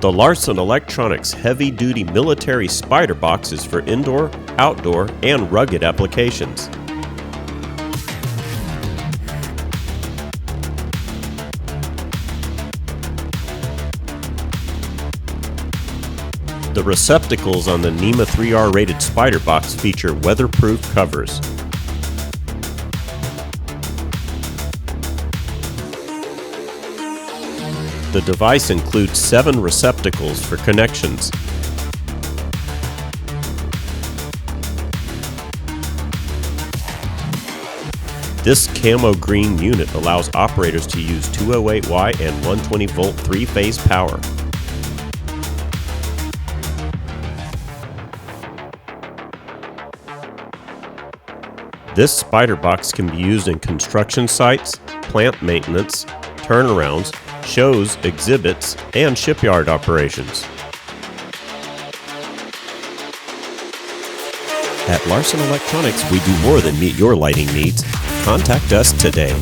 The Larson Electronics heavy-duty military spider box is for indoor, outdoor, and rugged applications. The receptacles on the NEMA 3R rated spider box feature weatherproof covers. The device includes 7 receptacles for connections. This camo green unit allows operators to use 208Y and 120 volt 3-phase power. This spider box can be used in construction sites, plant maintenance, turnarounds, shows, exhibits, and shipyard operations. At Larson Electronics, we do more than meet your lighting needs. Contact us today.